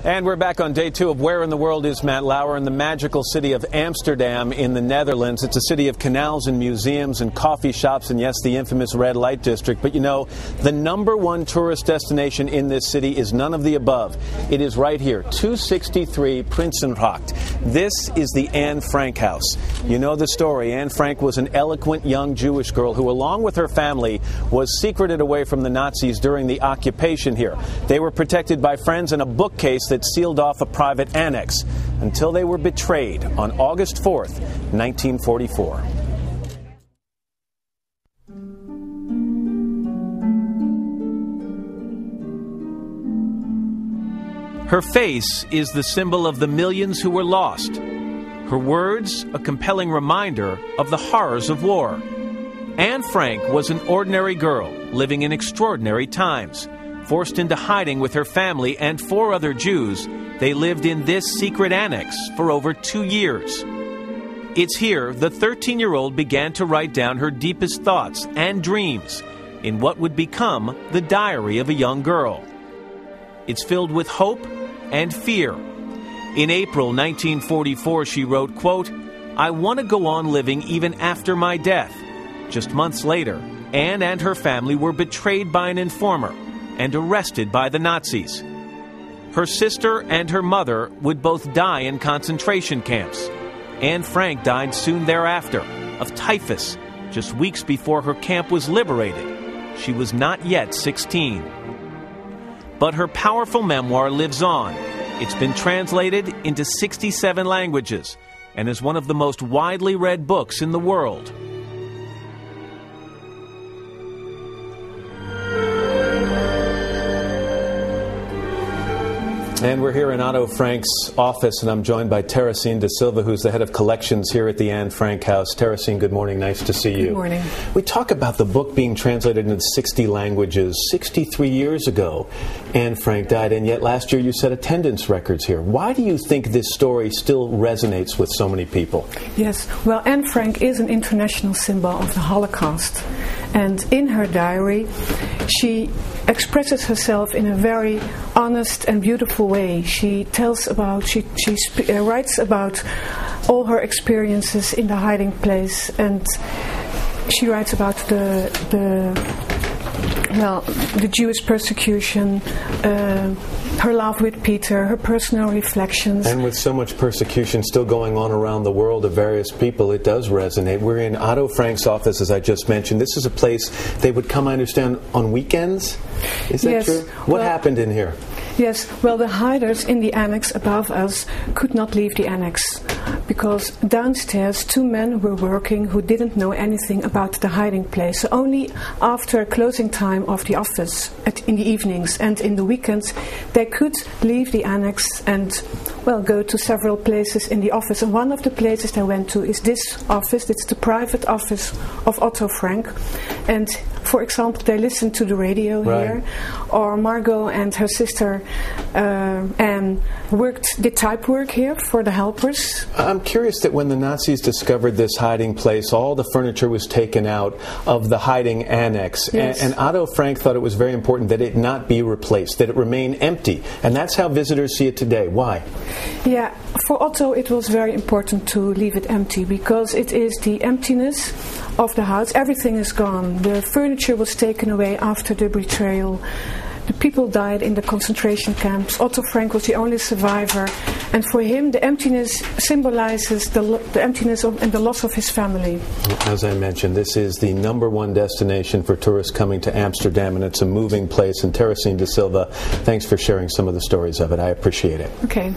And we're back on day two of Where in the World is Matt Lauer in the magical city of Amsterdam in the Netherlands. It's a city of canals and museums and coffee shops and, yes, the infamous red light district. But, you know, the number one tourist destination in this city is none of the above. It is right here, 263 Prinsengracht. This is the Anne Frank house. You know the story. Anne Frank was an eloquent young Jewish girl who, along with her family, was secreted away from the Nazis during the occupation here. They were protected by friends and a bookcase that sealed off a private annex until they were betrayed on August 4th, 1944. Her face is the symbol of the millions who were lost. Her words, a compelling reminder of the horrors of war. Anne Frank was an ordinary girl living in extraordinary times. Forced into hiding with her family and 4 other Jews, they lived in this secret annex for over 2 years. It's here the 13-year-old began to write down her deepest thoughts and dreams in what would become the diary of a young girl. It's filled with hope and fear. In April 1944, she wrote, quote, "I want to go on living even after my death." Just months later, Anne and her family were betrayed by an informer and arrested by the Nazis. Her sister and her mother would both die in concentration camps. Anne Frank died soon thereafter of typhus, just weeks before her camp was liberated. She was not yet 16. But her powerful memoir lives on. It's been translated into 67 languages and is one of the most widely read books in the world. And we're here in Otto Frank's office, and I'm joined by Teresine De Silva, who's the head of collections here at the Anne Frank House. Teresine, good morning. Nice to see you. Good morning. We talk about the book being translated into 60 languages. 63 years ago, Anne Frank died, and yet last year you set attendance records here. Why do you think this story still resonates with so many people? Yes, well, Anne Frank is an international symbol of the Holocaust. And in her diary, she expresses herself in a very honest and beautiful way. She tells about, she writes about all her experiences in the hiding place, and she writes about the Jewish persecution, her love with Peter, her personal reflections. And with so much persecution still going on around the world of various people, it does resonate. We're in Otto Frank's office, as I just mentioned. This is a place they would come, I understand, on weekends? Is that yes, true? What happened in here? Yes, well, the hiders in the annex above us could not leave the annex because downstairs 2 men were working who didn't know anything about the hiding place. So only after closing time of the office in the evenings and in the weekends they could leave the annex and, well, go to several places in the office. And one of the places they went to is this office. It's the private office of Otto Frank. And, for example, they listened to the radio here, or Margot and her sister Anne did type work here for the helpers. I'm curious that when the Nazis discovered this hiding place, all the furniture was taken out of the hiding annex. Yes. And Otto Frank thought it was very important that it not be replaced, that it remain empty. And that's how visitors see it today. Why? Yeah, for Otto it was very important to leave it empty because it is the emptiness of the house. Everything is gone. The furniture was taken away after the betrayal. The people died in the concentration camps. Otto Frank was the only survivor. And for him, the emptiness symbolizes the emptiness and the loss of his family. As I mentioned, this is the #1 destination for tourists coming to Amsterdam, and it's a moving place. And Teresine De Silva, thanks for sharing some of the stories of it. I appreciate it. Okay.